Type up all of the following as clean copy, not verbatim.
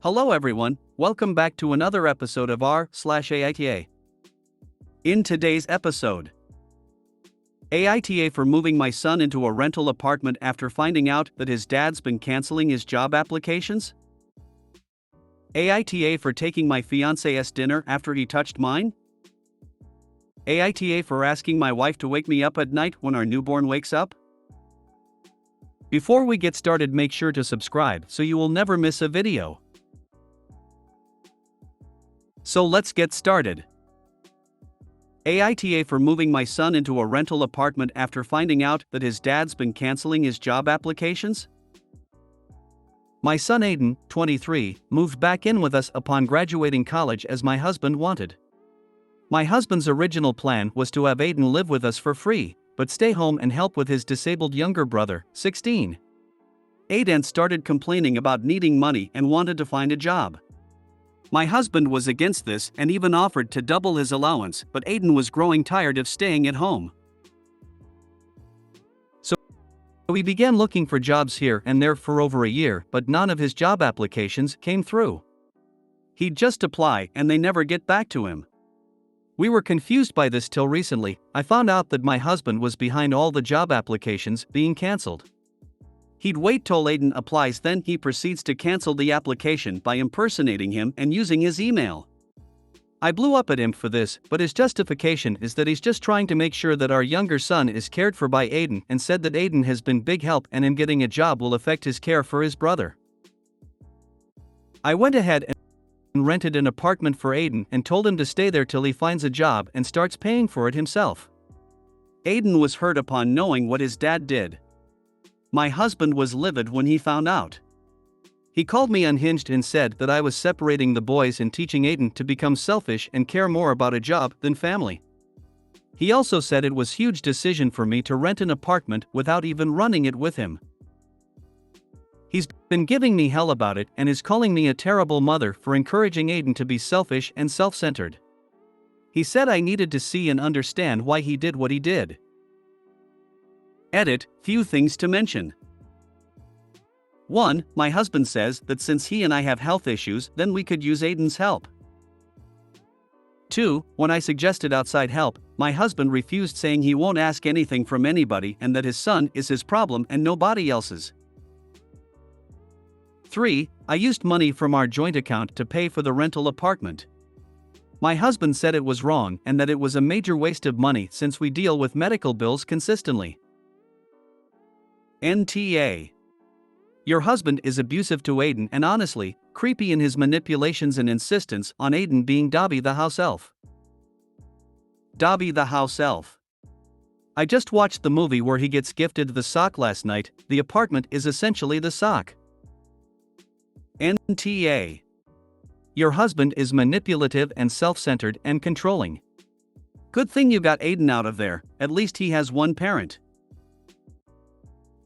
Hello everyone, welcome back to another episode of r/AITA. In today's episode, AITA for moving my son into a rental apartment after finding out that his dad's been canceling his job applications. AITA for taking my fiancé's dinner after he touched mine. AITA for asking my wife to wake me up at night when our newborn wakes up. Before we get started, make sure to subscribe so you will never miss a video. So let's get started. AITA for moving my son into a rental apartment after finding out that his dad's been canceling his job applications. My son Aiden, 23, moved back in with us upon graduating college as my husband wanted. My husband's original plan was to have Aiden live with us for free, but stay home and help with his disabled younger brother, 16. Aiden started complaining about needing money and wanted to find a job. My husband was against this and even offered to double his allowance, but Aiden was growing tired of staying at home. So we began looking for jobs here and there for over a year, but none of his job applications came through. He'd just apply and they never get back to him. We were confused by this till recently. I found out that my husband was behind all the job applications being cancelled. He'd wait till Aiden applies, then he proceeds to cancel the application by impersonating him and using his email. I blew up at him for this, but his justification is that he's just trying to make sure that our younger son is cared for by Aiden, and said that Aiden has been big help and him getting a job will affect his care for his brother. I went ahead and rented an apartment for Aiden and told him to stay there till he finds a job and starts paying for it himself. Aiden was hurt upon knowing what his dad did. My husband was livid when he found out. He called me unhinged and said that I was separating the boys and teaching Aiden to become selfish and care more about a job than family. He also said it was a huge decision for me to rent an apartment without even running it with him. He's been giving me hell about it and is calling me a terrible mother for encouraging Aiden to be selfish and self-centered. He said I needed to see and understand why he did what he did. Edit, few things to mention. 1. My husband says that since he and I have health issues, then we could use Aiden's help. 2. When I suggested outside help, my husband refused, saying he won't ask anything from anybody and that his son is his problem and nobody else's. 3. I used money from our joint account to pay for the rental apartment. My husband said it was wrong and that it was a major waste of money since we deal with medical bills consistently. NTA. Your husband is abusive to Aiden and honestly, creepy in his manipulations and insistence on Aiden being Dobby the house elf. Dobby the house elf. I just watched the movie where he gets gifted the sock last night. The apartment is essentially the sock. NTA. Your husband is manipulative and self-centered and controlling. Good thing you got Aiden out of there, at least he has one parent.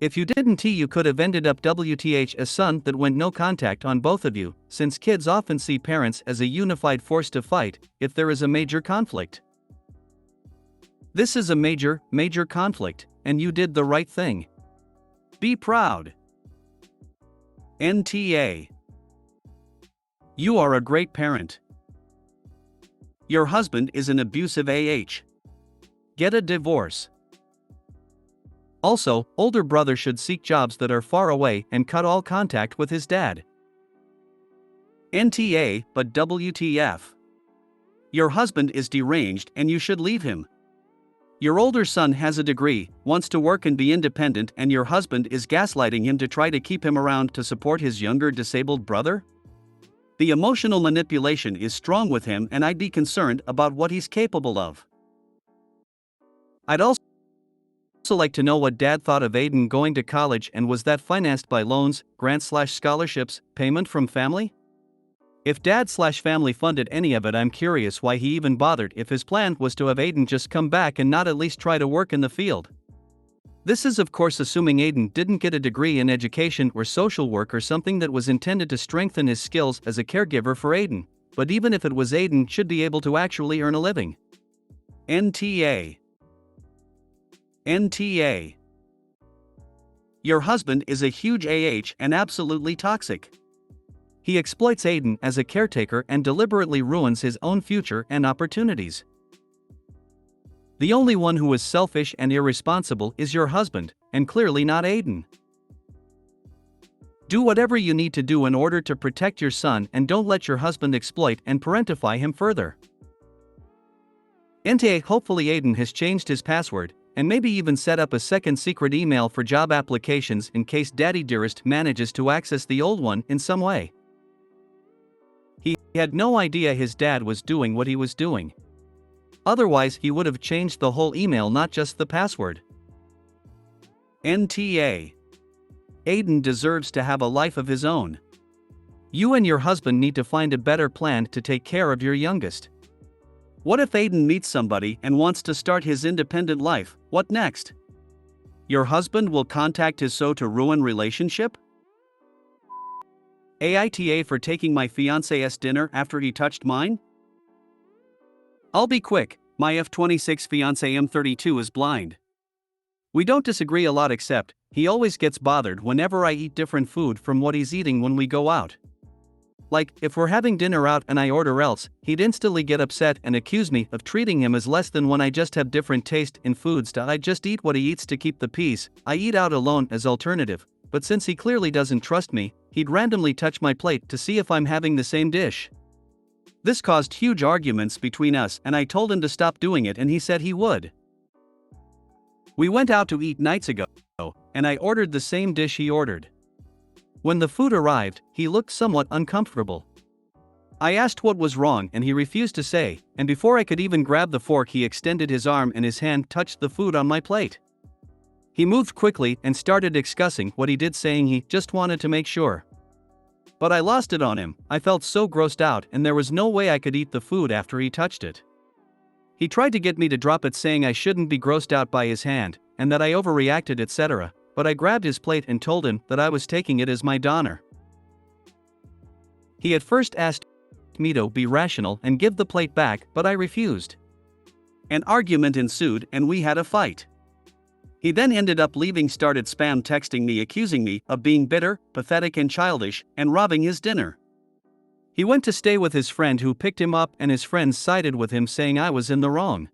If you didn't, you could have ended up WTH a son that went no contact on both of you, since kids often see parents as a unified force to fight if there is a major conflict. This is a major conflict, and you did the right thing. Be proud. NTA. You are a great parent. Your husband is an abusive AH. Get a divorce. Also, older brother should seek jobs that are far away and cut all contact with his dad. NTA, but WTF. Your husband is deranged and you should leave him. Your older son has a degree, wants to work and be independent, and your husband is gaslighting him to try to keep him around to support his younger disabled brother? The emotional manipulation is strong with him and I'd be concerned about what he's capable of. I'd also like to know what dad thought of Aiden going to college, and was that financed by loans, grants/scholarships, payment from family? If dad/family funded any of it, I'm curious why he even bothered if his plan was to have Aiden just come back and not at least try to work in the field. This is of course assuming Aiden didn't get a degree in education or social work or something that was intended to strengthen his skills as a caregiver for Aiden, but even if it was, Aiden should be able to actually earn a living. NTA. NTA. Your husband is a huge AH and absolutely toxic. He exploits Aiden as a caretaker and deliberately ruins his own future and opportunities. The only one who is selfish and irresponsible is your husband, and clearly not Aiden. Do whatever you need to do in order to protect your son and don't let your husband exploit and parentify him further. AITA. Hopefully Aiden has changed his password, and maybe even set up a second secret email for job applications in case Daddy Dearest manages to access the old one in some way. He had no idea his dad was doing what he was doing. Otherwise he would have changed the whole email, not just the password. NTA. Aiden deserves to have a life of his own. You and your husband need to find a better plan to take care of your youngest. What if Aiden meets somebody and wants to start his independent life? What next? Your husband will contact his so to ruin relationship? AITA for taking my fiancé's dinner after he touched mine? I'll be quick, my F26 fiancé M32 is blind. We don't disagree a lot, except he always gets bothered whenever I eat different food from what he's eating when we go out. Like, if we're having dinner out and I order else, he'd instantly get upset and accuse me of treating him as less than when I just have different taste in foods. I just eat what he eats to keep the peace. I eat out alone as alternative, but since he clearly doesn't trust me, he'd randomly touch my plate to see if I'm having the same dish. This caused huge arguments between us, and I told him to stop doing it and he said he would. We went out to eat nights ago, and I ordered the same dish he ordered. When the food arrived, he looked somewhat uncomfortable. I asked what was wrong and he refused to say, and before I could even grab the fork he extended his arm and his hand touched the food on my plate. He moved quickly and started discussing what he did, saying he just wanted to make sure. But I lost it on him. I felt so grossed out and there was no way I could eat the food after he touched it. He tried to get me to drop it, saying I shouldn't be grossed out by his hand, and that I overreacted, etc., but I grabbed his plate and told him that I was taking it as my donor. He at first asked me to be rational and give the plate back, but I refused. An argument ensued and we had a fight. He then ended up leaving, started spam texting me accusing me of being bitter, pathetic and childish, and robbing his dinner. He went to stay with his friend who picked him up, and his friends sided with him, saying I was in the wrong.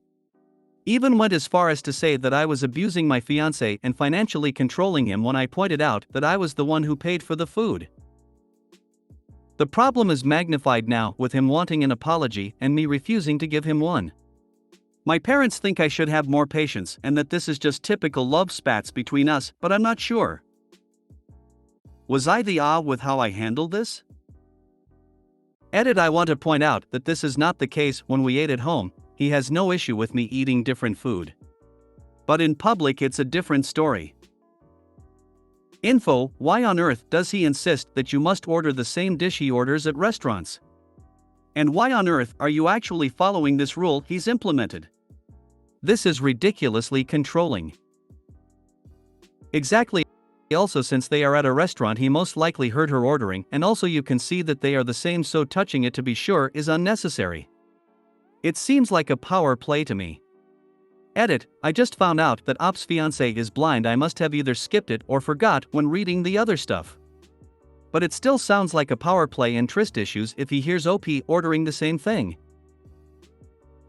Even went as far as to say that I was abusing my fiancé and financially controlling him when I pointed out that I was the one who paid for the food. The problem is magnified now with him wanting an apology and me refusing to give him one. My parents think I should have more patience and that this is just typical love spats between us, but I'm not sure. Was I the with how I handled this? Edit. I want to point out that this is not the case when we ate at home. He has no issue with me eating different food. But in public it's a different story. Info: why on earth does he insist that you must order the same dish he orders at restaurants? And why on earth are you actually following this rule he's implemented? This is ridiculously controlling. Exactly. Also, since they are at a restaurant, he most likely heard her ordering, and also you can see that they are the same, so touching it to be sure is unnecessary. It seems like a power play to me. Edit: I just found out that Op's fiancé is blind. I must have either skipped it or forgot when reading the other stuff. But it still sounds like a power play and trust issues if he hears OP ordering the same thing.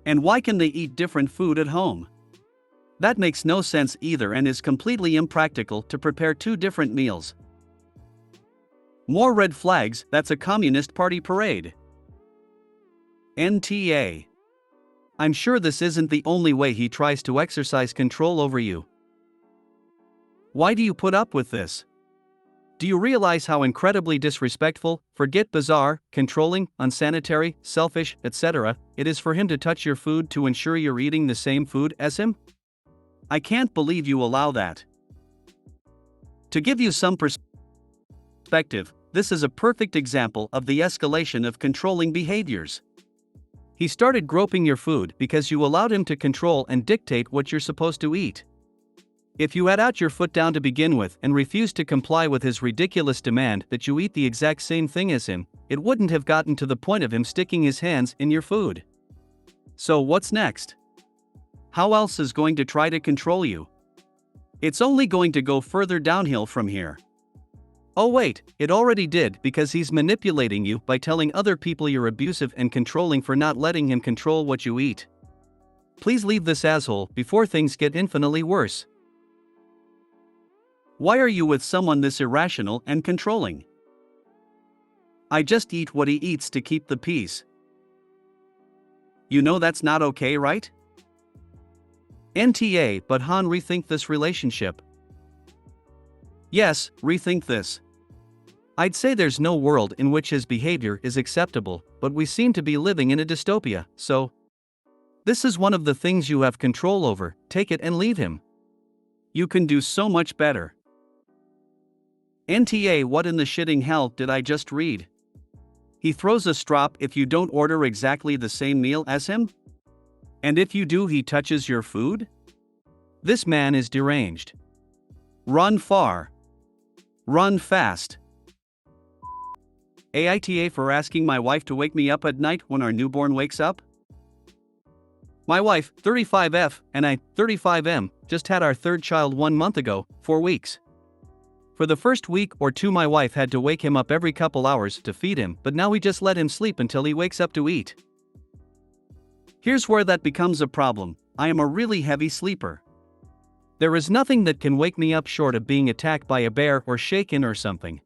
And why can they eat different food at home? That makes no sense either and is completely impractical to prepare two different meals. More red flags. That's a Communist Party parade. NTA. I'm sure this isn't the only way he tries to exercise control over you. Why do you put up with this? Do you realize how incredibly disrespectful, forget bizarre, controlling, unsanitary, selfish, etc., it is for him to touch your food to ensure you're eating the same food as him? I can't believe you allow that. To give you some perspective, this is a perfect example of the escalation of controlling behaviors. He started groping your food because you allowed him to control and dictate what you're supposed to eat. If you had out your foot down to begin with and refused to comply with his ridiculous demand that you eat the exact same thing as him, it wouldn't have gotten to the point of him sticking his hands in your food. So what's next? How else is going to try to control you? It's only going to go further downhill from here. Oh wait, it already did because he's manipulating you by telling other people you're abusive and controlling for not letting him control what you eat. Please leave this asshole before things get infinitely worse. Why are you with someone this irrational and controlling? I just eat what he eats to keep the peace. You know that's not okay, right? NTA, but Han, rethink this relationship. Yes, rethink this. I'd say there's no world in which his behavior is acceptable, but we seem to be living in a dystopia, so this is one of the things you have control over. Take it and leave him. You can do so much better. NTA, what in the shitting hell did I just read? He throws a strop if you don't order exactly the same meal as him? And if you do, he touches your food? This man is deranged. Run far. Run fast. AITA for asking my wife to wake me up at night when our newborn wakes up. My wife, 35F, and I, 35M, just had our third child 1 month ago, 4 weeks. For the first week or two, my wife had to wake him up every couple hours to feed him, but now we just let him sleep until he wakes up to eat. Here's where that becomes a problem. I am a really heavy sleeper. There is nothing that can wake me up short of being attacked by a bear or shaken or something.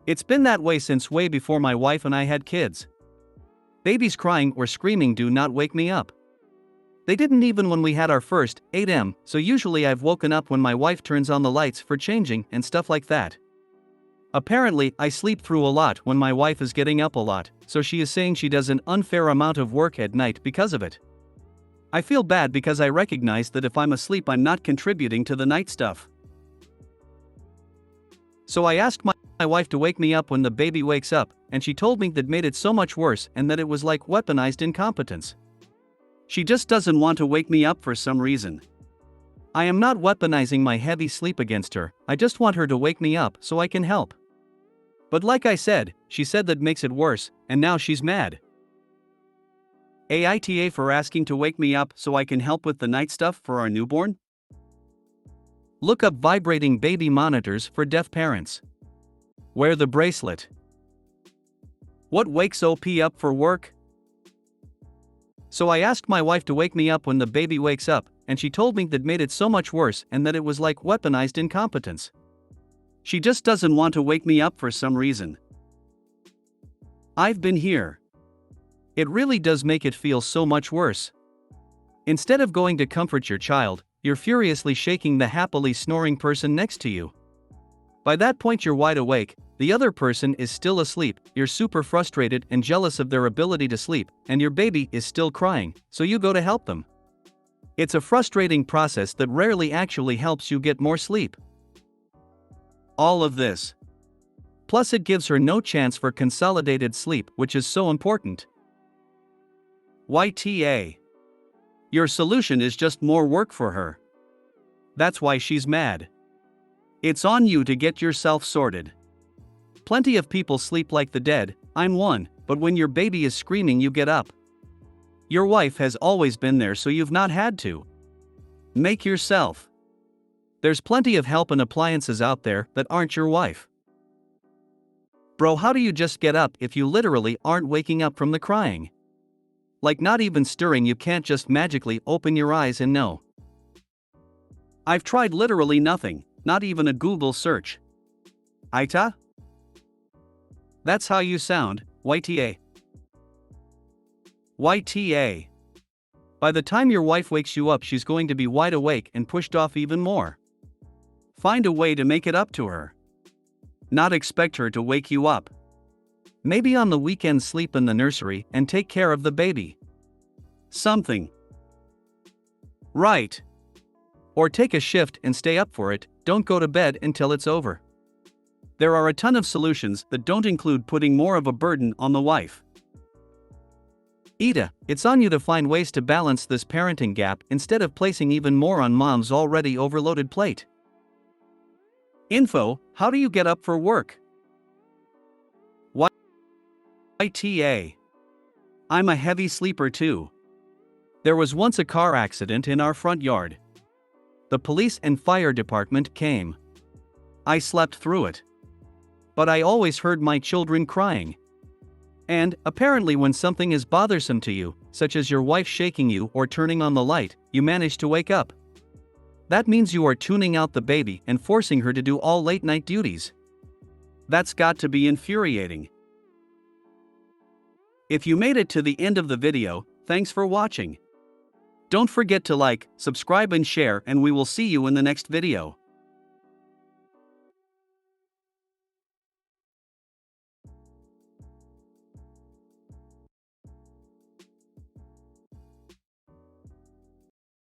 It's been that way since way before my wife and I had kids. Babies crying or screaming do not wake me up. They didn't even when we had our first, 8M, so usually I've woken up when my wife turns on the lights for changing and stuff like that. Apparently, I sleep through a lot when my wife is getting up a lot, so she is saying she does an unfair amount of work at night because of it. I feel bad because I recognize that if I'm asleep, I'm not contributing to the night stuff. So I asked my wife to wake me up when the baby wakes up, and she told me that made it so much worse and that it was like weaponized incompetence. She just doesn't want to wake me up for some reason. I am not weaponizing my heavy sleep against her, I just want her to wake me up so I can help. But like I said, she said that makes it worse, and now she's mad. AITA for asking to wake me up so I can help with the night stuff for our newborn? Look up vibrating baby monitors for deaf parents. Wear the bracelet. What wakes OP up for work? So I asked my wife to wake me up when the baby wakes up, and she told me that made it so much worse and that it was like weaponized incompetence. She just doesn't want to wake me up for some reason. I've been here. It really does make it feel so much worse. Instead of going to comfort your child, you're furiously shaking the happily snoring person next to you. By that point you're wide awake, the other person is still asleep, you're super frustrated and jealous of their ability to sleep, and your baby is still crying, so you go to help them. It's a frustrating process that rarely actually helps you get more sleep. All of this. Plus it gives her no chance for consolidated sleep, which is so important. YTA. Your solution is just more work for her. That's why she's mad. It's on you to get yourself sorted. Plenty of people sleep like the dead, I'm one, but when your baby is screaming you get up. Your wife has always been there, so you've not had to. Make yourself. There's plenty of help and appliances out there that aren't your wife. Bro, how do you just get up if you literally aren't waking up from the crying? Like not even stirring, you can't just magically open your eyes and know. I've tried literally nothing, not even a Google search. AITA? That's how you sound, YTA. YTA. By the time your wife wakes you up, she's going to be wide awake and pushed off even more. Find a way to make it up to her. Not expect her to wake you up. Maybe on the weekend sleep in the nursery and take care of the baby. Something. Right. Or take a shift and stay up for it, don't go to bed until it's over. There are a ton of solutions that don't include putting more of a burden on the wife. AITA, it's on you to find ways to balance this parenting gap instead of placing even more on mom's already overloaded plate. Info, how do you get up for work? YTA. I'm a heavy sleeper too. There was once a car accident in our front yard. The police and fire department came. I slept through it. but I always heard my children crying. And, apparently, when something is bothersome to you, such as your wife shaking you or turning on the light, you manage to wake up. That means you are tuning out the baby and forcing her to do all late night duties. That's got to be infuriating. If you made it to the end of the video, thanks for watching. Don't forget to like, subscribe and share, and we will see you in the next video.